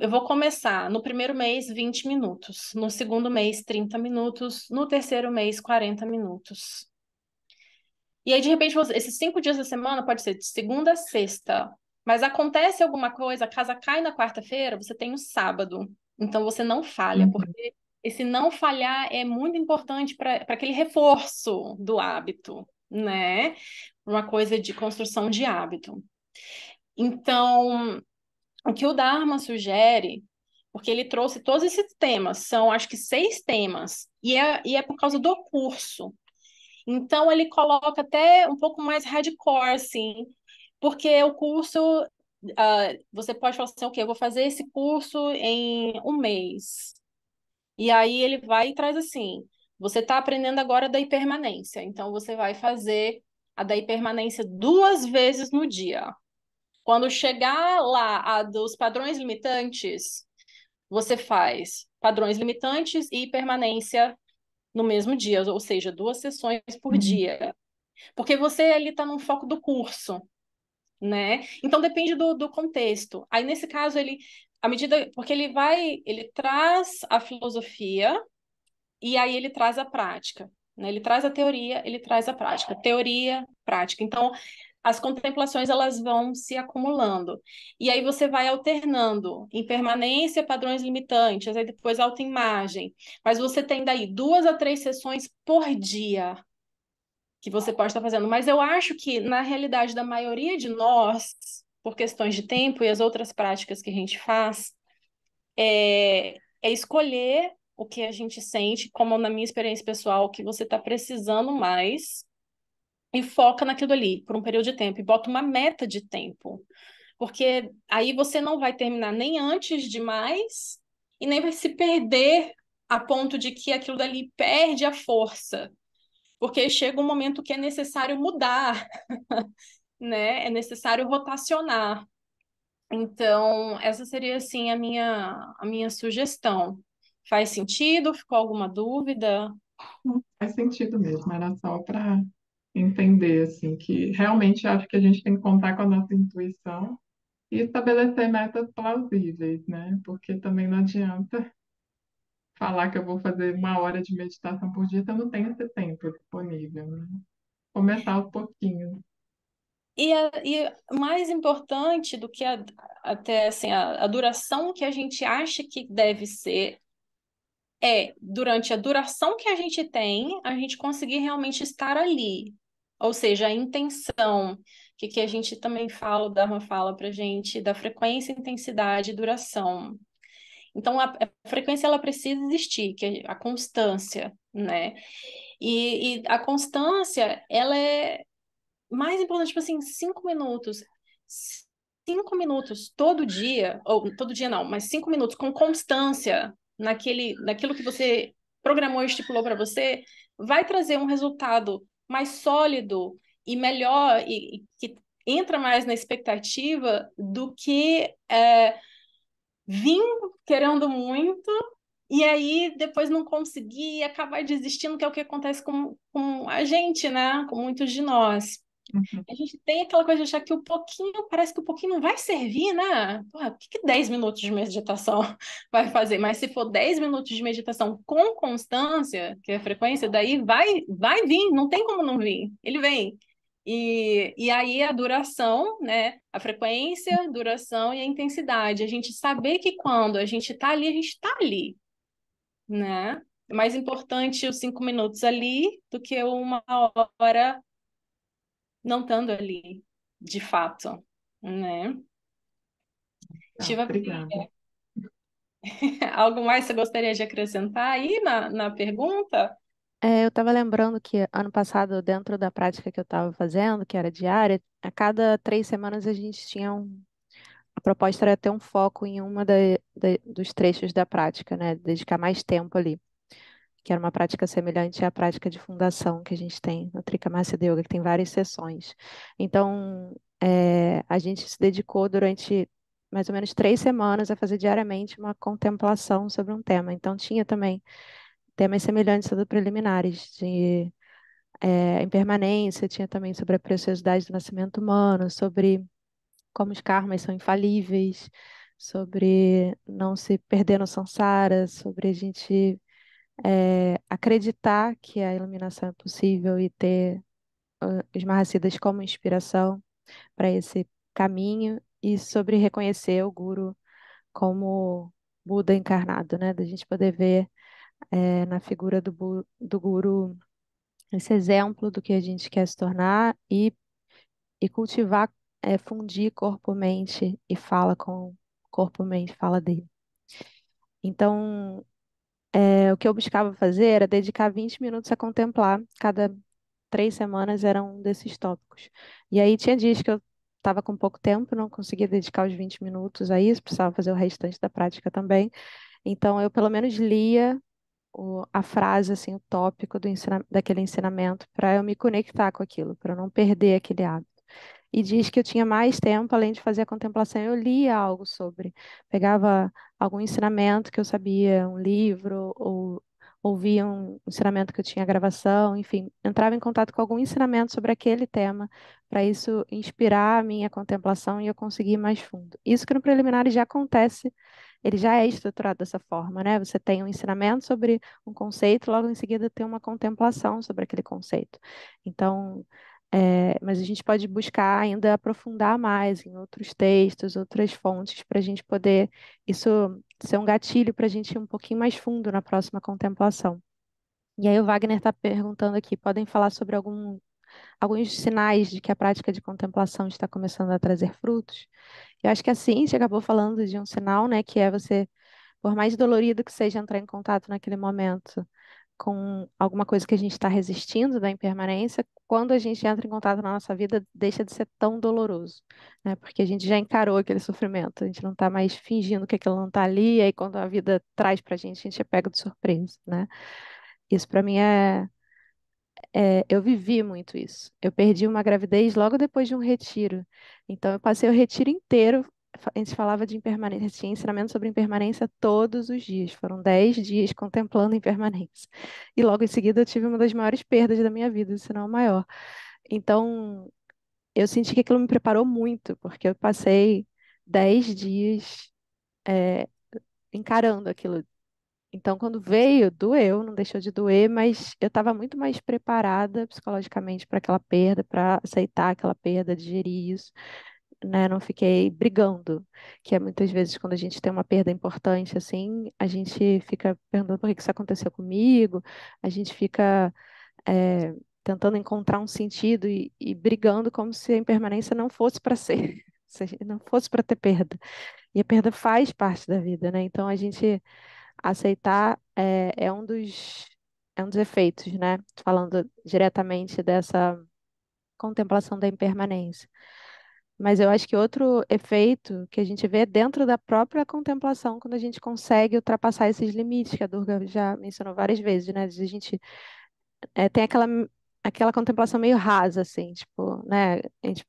Eu vou começar no primeiro mês 20 minutos, no segundo mês 30 minutos, no terceiro mês 40 minutos. E aí, de repente, esses 5 dias da semana pode ser de segunda a sexta, mas acontece alguma coisa, a casa cai na quarta-feira, você tem o sábado. Então você não falha, Uhum. porque esse não falhar é muito importante para aquele reforço do hábito, né? Uma coisa de construção de hábito. Então, o que o Dharma sugere, porque ele trouxe todos esses temas, são acho que 6 temas, e é por causa do curso. Então ele coloca até um pouco mais hardcore, assim, porque o curso, você pode falar assim, ok, eu vou fazer esse curso em um mês. E aí ele vai e traz assim, você está aprendendo agora da impermanência, então você vai fazer a da impermanência 2 vezes no dia. Quando chegar lá a dos padrões limitantes, você faz padrões limitantes e permanência no mesmo dia, ou seja, 2 sessões por Uhum. dia. Porque você ali está no foco do curso, né? Então depende do contexto. Aí nesse caso à medida, porque ele traz a filosofia e aí ele traz a prática, né? Ele traz a teoria, ele traz a prática, teoria, prática. Então as contemplações elas vão se acumulando. E aí você vai alternando impermanência, padrões limitantes, aí depois autoimagem. Mas você tem daí 2 a 3 sessões por dia que você pode estar fazendo. Mas eu acho que, na realidade da maioria de nós, por questões de tempo e as outras práticas que a gente faz, é escolher o que a gente sente, como na minha experiência pessoal, que você está precisando mais, e foca naquilo ali por um período de tempo, e bota uma meta de tempo. Porque aí você não vai terminar nem antes demais, e nem vai se perder a ponto de que aquilo dali perde a força. porque chega um momento que é necessário mudar, né? É necessário rotacionar. Então, essa seria assim a minha sugestão. Faz sentido? Ficou alguma dúvida? Faz sentido mesmo, era só para entender, assim, que realmente acho que a gente tem que contar com a nossa intuição e estabelecer metas plausíveis, né? Porque também não adianta falar que eu vou fazer 1 hora de meditação por dia se eu não tenho esse tempo disponível, né? Começar aos pouquinhos. E mais importante do que até assim, a duração que a gente acha que deve ser, é durante a duração que a gente tem, a gente conseguir realmente estar ali. Ou seja, a intenção, que a gente também fala, o Dharma fala para gente, da frequência, intensidade e duração. Então, a frequência ela precisa existir, que é a constância, né? E a constância, ela é mais importante, tipo assim, 5 minutos. 5 minutos todo dia, ou todo dia não, mas 5 minutos com constância naquilo que você programou e estipulou para você, vai trazer um resultado mais sólido e melhor e que entra mais na expectativa do que vir querendo muito e aí depois não conseguir e acabar desistindo, que é o que acontece com a gente, né? Com muitos de nós. Uhum. A gente tem aquela coisa de achar que o pouquinho, parece que o pouquinho não vai servir, né? Porra, o que 10 minutos de meditação vai fazer? Mas se for 10 minutos de meditação com constância, que é a frequência, daí vai vir, não tem como não vir, ele vem. E aí a duração, né? A frequência, duração e a intensidade. A gente saber que quando a gente tá ali, a gente tá ali, né? É mais importante os 5 minutos ali do que 1 hora não estando ali, de fato, né? Tá, Shiva, obrigada. algo mais você gostaria de acrescentar aí na pergunta? Eu estava lembrando que ano passado, dentro da prática que eu estava fazendo, que era diária, a cada 3 semanas a gente tinha a proposta era ter um foco em uma dos trechos da prática, né? Dedicar mais tempo ali, que era uma prática semelhante à prática de fundação que a gente tem no Trikamacida Yoga, que tem várias sessões. Então, a gente se dedicou durante mais ou menos 3 semanas a fazer diariamente uma contemplação sobre um tema. Então, tinha também temas semelhantes ao do preliminares, de impermanência, tinha também sobre a preciosidade do nascimento humano, sobre como os karmas são infalíveis, sobre não se perder no samsara, sobre a gente acreditar que a iluminação é possível e ter os Mahasiddhas como inspiração para esse caminho, e sobre reconhecer o Guru como Buda encarnado, né? Da gente poder ver na figura do Guru esse exemplo do que a gente quer se tornar e cultivar, fundir corpo, mente e fala com corpo, mente, fala dele. Então, o que eu buscava fazer era dedicar 20 minutos a contemplar. Cada 3 semanas era um desses tópicos. E aí tinha dias que eu estava com pouco tempo, não conseguia dedicar os 20 minutos a isso, precisava fazer o restante da prática também. Então, eu pelo menos lia a frase, assim, o tópico daquele ensinamento para eu me conectar com aquilo, para eu não perder aquele hábito. E diz que eu tinha mais tempo, além de fazer a contemplação, eu lia algo sobre. Pegava algum ensinamento que eu sabia, um livro, ou ouvia um ensinamento que eu tinha gravação, enfim, entrava em contato com algum ensinamento sobre aquele tema, para isso inspirar a minha contemplação e eu conseguir ir mais fundo. Isso que no preliminar já acontece, ele já é estruturado dessa forma, né? Você tem um ensinamento sobre um conceito, logo em seguida tem uma contemplação sobre aquele conceito. Então, mas a gente pode buscar ainda aprofundar mais em outros textos, outras fontes, para a gente poder, isso ser um gatilho para a gente ir um pouquinho mais fundo na próxima contemplação. E aí o Wagner está perguntando aqui, podem falar sobre alguns sinais de que a prática de contemplação está começando a trazer frutos? Eu acho que a ciência acabou falando de um sinal, né, que é você, por mais dolorido que seja entrar em contato naquele momento com alguma coisa que a gente está resistindo da impermanência, quando a gente entra em contato na nossa vida, deixa de ser tão doloroso, né? Porque a gente já encarou aquele sofrimento, a gente não está mais fingindo que aquilo não está ali, e aí quando a vida traz para a gente é pego de surpresa, né? Isso para mim eu vivi muito isso. Eu perdi uma gravidez logo depois de um retiro. Então, eu passei o retiro inteiro. A gente falava de impermanência, tinha ensinamento sobre impermanência todos os dias. Foram 10 dias contemplando a impermanência. E logo em seguida eu tive uma das maiores perdas da minha vida, se não a maior. Então, eu senti que aquilo me preparou muito, porque eu passei 10 dias encarando aquilo. Então, quando veio, doeu, não deixou de doer, mas eu estava muito mais preparada psicologicamente para aquela perda, para aceitar aquela perda, digerir isso, né? Não fiquei brigando, que é muitas vezes quando a gente tem uma perda importante, assim, a gente fica perguntando por que que isso aconteceu comigo, a gente fica tentando encontrar um sentido e brigando como se a impermanência não fosse para ser, se a gente não fosse para ter perda. E a perda faz parte da vida, né? Então, a gente aceitar é um dos efeitos, né? Falando diretamente dessa contemplação da impermanência. Mas eu acho que outro efeito que a gente vê é dentro da própria contemplação, quando a gente consegue ultrapassar esses limites, que a Durga já mencionou várias vezes, né? De a gente tem aquela contemplação meio rasa, assim, tipo, né?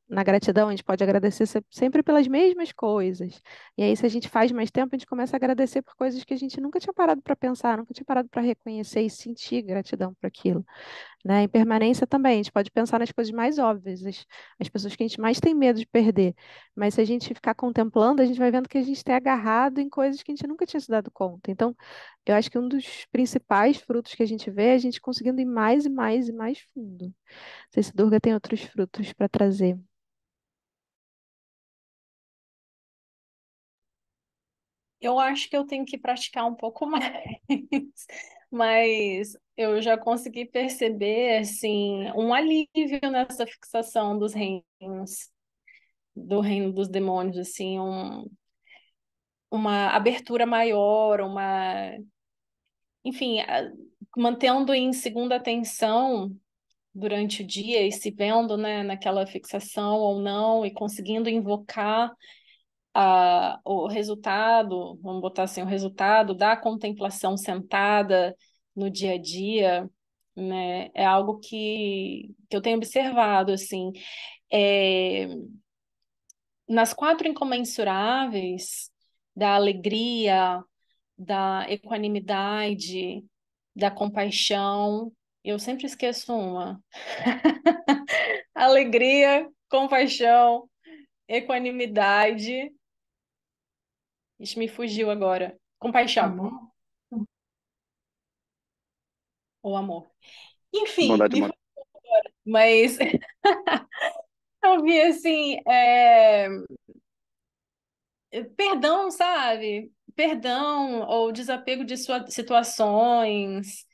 Na gratidão, a gente pode agradecer sempre pelas mesmas coisas. E aí, se a gente faz mais tempo, a gente começa a agradecer por coisas que a gente nunca tinha parado para pensar, nunca tinha parado para reconhecer e sentir gratidão por aquilo, né? Em permanência também, a gente pode pensar nas coisas mais óbvias, as pessoas que a gente mais tem medo de perder. Mas se a gente ficar contemplando, a gente vai vendo que a gente está agarrado em coisas que a gente nunca tinha se dado conta. Então, eu acho que um dos principais frutos que a gente vê é a gente conseguindo ir mais e mais e mais fundo. Não sei se Durga tem outros frutos para trazer. Eu acho que eu tenho que praticar um pouco mais, mas eu já consegui perceber assim um alívio nessa fixação dos reinos, do reino dos demônios, assim, uma abertura maior, enfim, mantendo em segunda atenção durante o dia e se vendo, né, naquela fixação ou não, e conseguindo invocar o resultado, vamos botar assim, o resultado da contemplação sentada no dia a dia, né, é algo que eu tenho observado, assim, é, nas quatro incomensuráveis da alegria, da equanimidade, da compaixão, eu sempre esqueço uma. Alegria, compaixão, equanimidade. Isso me fugiu agora. Compaixão Amor? ou amor. Enfim, Bondade, amor. mas eu vi assim, perdão, sabe? Perdão ou desapego de situações,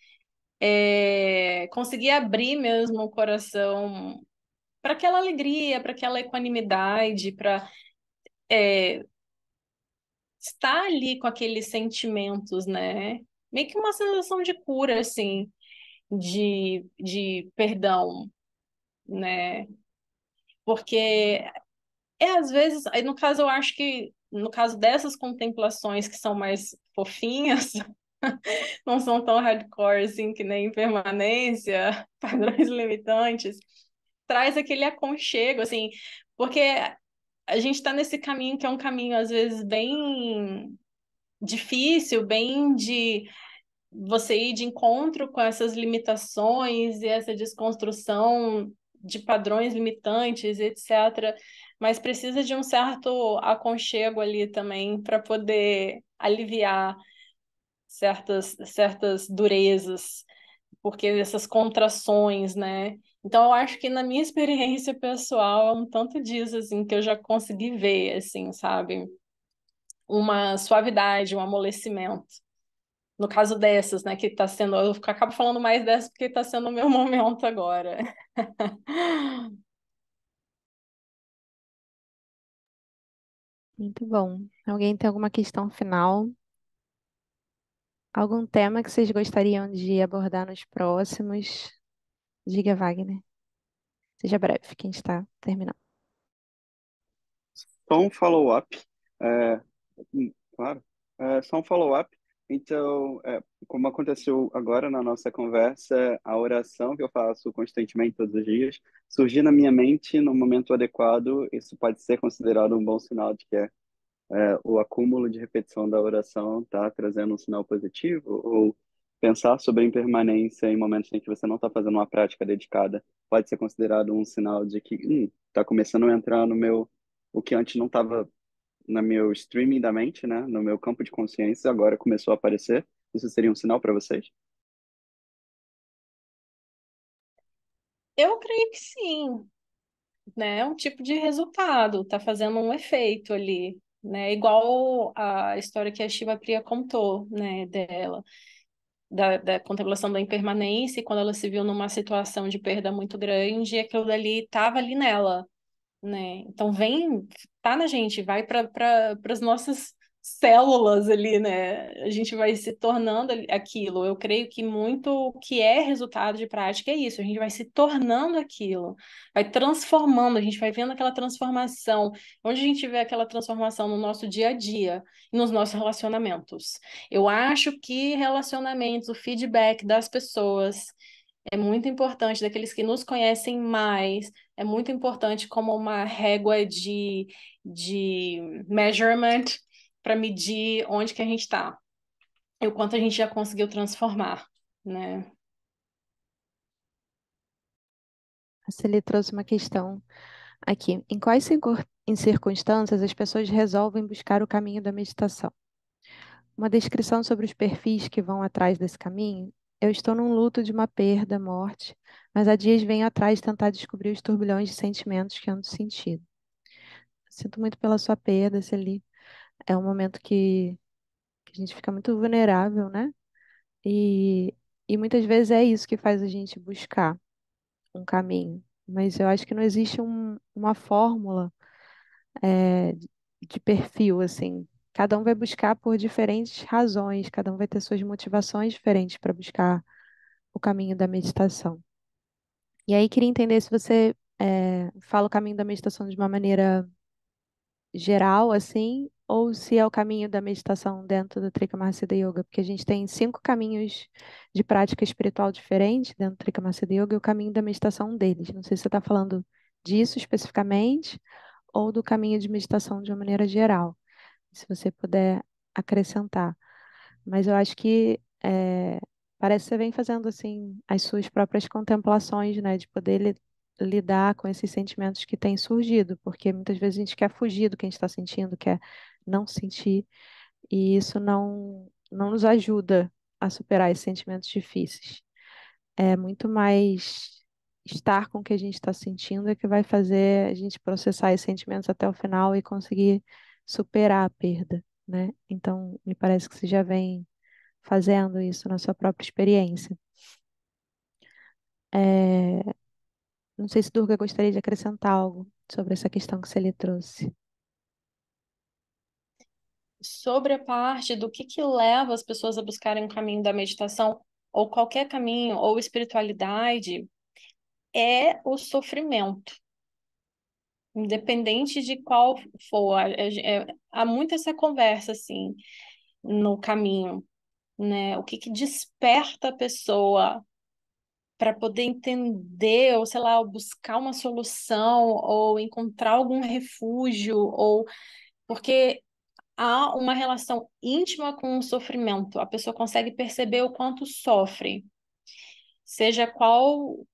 conseguir abrir mesmo o coração para aquela alegria, para aquela equanimidade, para estar ali com aqueles sentimentos, né? Meio que uma sensação de cura, assim, de perdão, né? Porque às vezes, aí no caso eu acho que no caso dessas contemplações que são mais fofinhas, não são tão hardcore assim que nem permanência, padrões limitantes, traz aquele aconchego, assim, porque a gente está nesse caminho que é um caminho às vezes bem difícil, bem de você ir de encontro com essas limitações e essa desconstrução de padrões limitantes, etc. Mas precisa de um certo aconchego ali também para poder aliviar certas durezas, porque essas contrações, né? Então eu acho que na minha experiência pessoal é um tanto disso assim que eu já consegui ver, assim, sabe? Uma suavidade, um amolecimento. No caso dessas, né, que está sendo, eu acabo falando mais dessas porque está sendo o meu momento agora. Muito bom. Alguém tem alguma questão final? Algum tema que vocês gostariam de abordar nos próximos? Diga, Wagner. Seja breve, que a gente está terminando. Só um follow-up. É, claro. Só um follow-up. Então, como aconteceu agora na nossa conversa, a oração que eu faço constantemente todos os dias, surgir na minha mente no momento adequado, isso pode ser considerado um bom sinal de que o acúmulo de repetição da oração está trazendo um sinal positivo, ou pensar sobre a impermanência em momentos em que você não está fazendo uma prática dedicada pode ser considerado um sinal de que está começando a entrar no meu, o que antes não estava no meu streaming da mente, né, no meu campo de consciência, agora começou a aparecer. Isso seria um sinal para vocês? Eu creio que sim, né? É um tipo de resultado, tá fazendo um efeito ali, né? Igual a história que a Shiva Priya contou, né, dela, da contemplação da impermanência, e quando ela se viu numa situação de perda muito grande, aquilo dali estava ali nela, né? Então vem, tá na gente, vai para as nossas células ali, né? A gente vai se tornando aquilo. Eu creio que muito o que é resultado de prática é isso, a gente vai se tornando aquilo, vai transformando, a gente vai vendo aquela transformação. Onde a gente vê aquela transformação no nosso dia a dia, nos nossos relacionamentos. Eu acho que relacionamentos, o feedback das pessoas é muito importante, daqueles que nos conhecem mais, é muito importante como uma régua de measurement para medir onde que a gente está e o quanto a gente já conseguiu transformar, né? Você lhe trouxe uma questão aqui. Em quais circunstâncias as pessoas resolvem buscar o caminho da meditação? Uma descrição sobre os perfis que vão atrás desse caminho. Eu estou num luto de uma perda, morte, mas há dias venho atrás tentar descobrir os turbilhões de sentimentos que ando sentindo. Sinto muito pela sua perda, Celi. É um momento que a gente fica muito vulnerável, né? E, e muitas vezes é isso que faz a gente buscar um caminho. Mas eu acho que não existe uma fórmula de perfil, assim. Cada um vai buscar por diferentes razões, cada um vai ter suas motivações diferentes para buscar o caminho da meditação. E aí queria entender se você fala o caminho da meditação de uma maneira geral, assim, ou se é o caminho da meditação dentro do Trikamahasida Yoga, porque a gente tem 5 caminhos de prática espiritual diferentes dentro do Trikamahasida Yoga e o caminho da meditação é um deles. Não sei se você está falando disso especificamente ou do caminho de meditação de uma maneira geral, se você puder acrescentar. Mas eu acho que parece que você vem fazendo assim as suas próprias contemplações, né, de poder lidar com esses sentimentos que têm surgido, porque muitas vezes a gente quer fugir do que a gente está sentindo, quer não sentir, e isso não nos ajuda a superar esses sentimentos difíceis. É muito mais estar com o que a gente está sentindo é que vai fazer a gente processar esses sentimentos até o final e conseguir superar a perda, né? Então, me parece que você já vem fazendo isso na sua própria experiência. É, não sei se Durga gostaria de acrescentar algo sobre essa questão que você lhe trouxe. Sobre a parte do que leva as pessoas a buscarem o caminho da meditação, ou qualquer caminho, ou espiritualidade, é o sofrimento. Independente de qual for, há muito essa conversa assim no caminho, né? O que desperta a pessoa para poder entender, ou sei lá, buscar uma solução, ou encontrar algum refúgio, ou porque há uma relação íntima com o sofrimento. A pessoa consegue perceber o quanto sofre, seja qual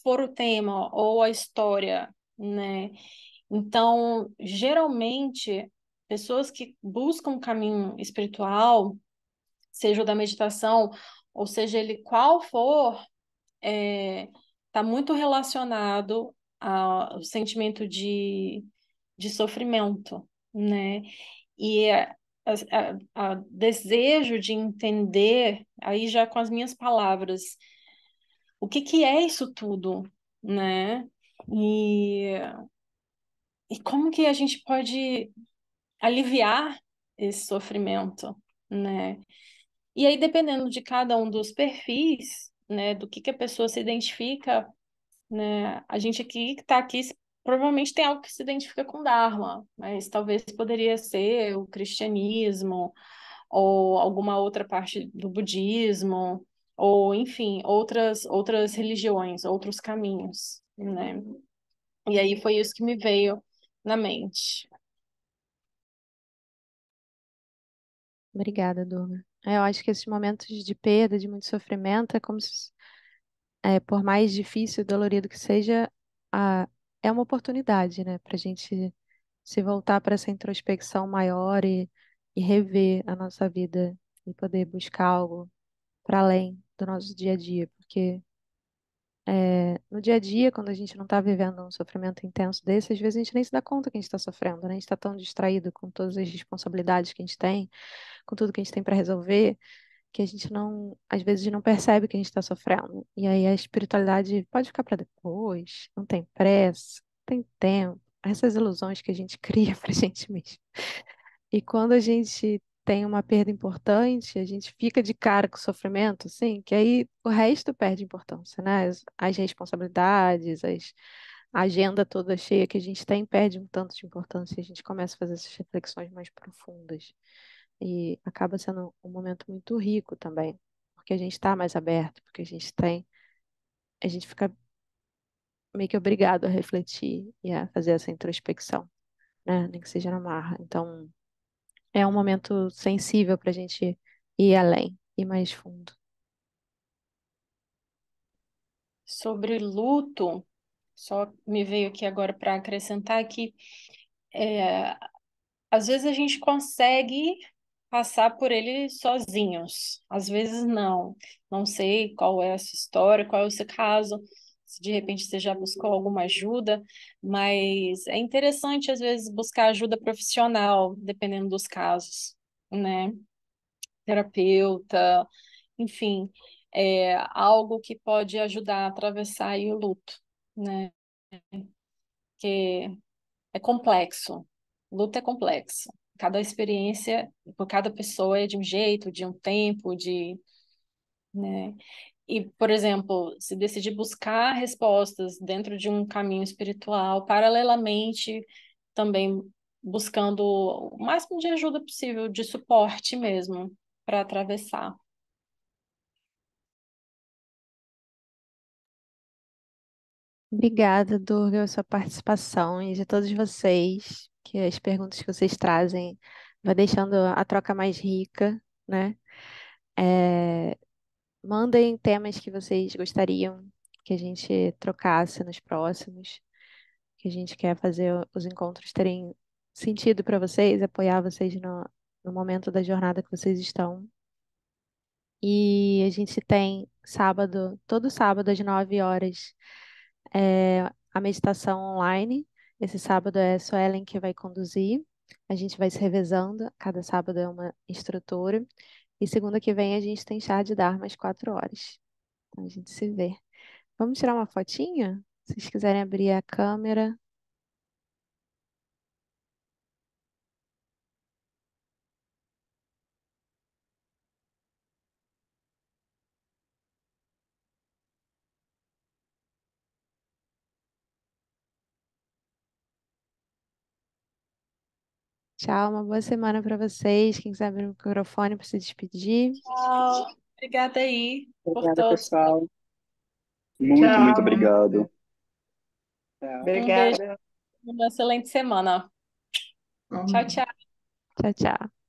for o tema ou a história, né? Então, geralmente, pessoas que buscam um caminho espiritual, seja o da meditação, ou seja ele qual for, está muito relacionado ao sentimento de sofrimento, né? E a desejo de entender, aí já com as minhas palavras, o que é isso tudo, né? E, e como que a gente pode aliviar esse sofrimento, né? E aí, dependendo de cada um dos perfis, né, do que a pessoa se identifica, né, a gente aqui que está aqui provavelmente tem algo que se identifica com Dharma, mas talvez poderia ser o cristianismo ou alguma outra parte do budismo, ou enfim, outras religiões, outros caminhos, né? E aí foi isso que me veio na mente. Obrigada, Durga. Eu acho que esses momentos de perda, de muito sofrimento, é como se, por mais difícil e dolorido que seja, a, é uma oportunidade, né, para a gente se voltar para essa introspecção maior e rever a nossa vida e poder buscar algo para além do nosso dia a dia, porque no dia a dia, quando a gente não está vivendo um sofrimento intenso desse, às vezes a gente nem se dá conta que a gente está sofrendo, né? A gente está tão distraído com todas as responsabilidades que a gente tem, com tudo que a gente tem para resolver, que a gente não, às vezes, não percebe que a gente está sofrendo. E aí a espiritualidade pode ficar para depois, não tem pressa, não tem tempo. Essas ilusões que a gente cria para a gente mesmo. E quando a gente tem uma perda importante, a gente fica de cara com o sofrimento, assim, que aí o resto perde importância, né? As responsabilidades, a agenda toda cheia que a gente tem perde um tanto de importância e a gente começa a fazer essas reflexões mais profundas. E acaba sendo um momento muito rico também, porque a gente está mais aberto, porque a gente fica meio que obrigado a refletir e a fazer essa introspecção, né? Nem que seja na marra. Então, é um momento sensível para a gente ir além, ir mais fundo. Sobre luto, só me veio aqui agora para acrescentar que é, às vezes a gente consegue passar por ele sozinhos, às vezes não. Não sei qual é a sua história, qual é o seu caso, se de repente você já buscou alguma ajuda, mas é interessante às vezes buscar ajuda profissional, dependendo dos casos, né? Terapeuta, enfim, algo que pode ajudar a atravessar aí o luto, né? Que é complexo. Luto é complexo. Cada experiência, por cada pessoa é de um jeito, de um tempo, né? E, por exemplo, se decidir buscar respostas dentro de um caminho espiritual, paralelamente também buscando o máximo de ajuda possível, de suporte mesmo, para atravessar. Obrigada, Durga, pela sua participação e de todos vocês, que as perguntas que vocês trazem vai deixando a troca mais rica, né? É, mandem temas que vocês gostariam que a gente trocasse nos próximos, que a gente quer fazer os encontros terem sentido para vocês, apoiar vocês no momento da jornada que vocês estão. E a gente tem sábado, todo sábado às 9 horas, a meditação online. Esse sábado é só Ellen que vai conduzir. A gente vai se revezando, cada sábado é uma instrutora. E segunda que vem a gente tem chá de Dharma às 4 horas. Então a gente se vê. Vamos tirar uma fotinha? Se vocês quiserem abrir a câmera. Tchau, uma boa semana para vocês. Quem quiser abrir o microfone para se despedir. Tchau. Obrigada aí por Obrigada, todos. pessoal. Muito, muito Tchau. obrigado. Tchau. Um beijo, Obrigada. uma excelente semana. Tchau, Bom. tchau. Tchau, tchau.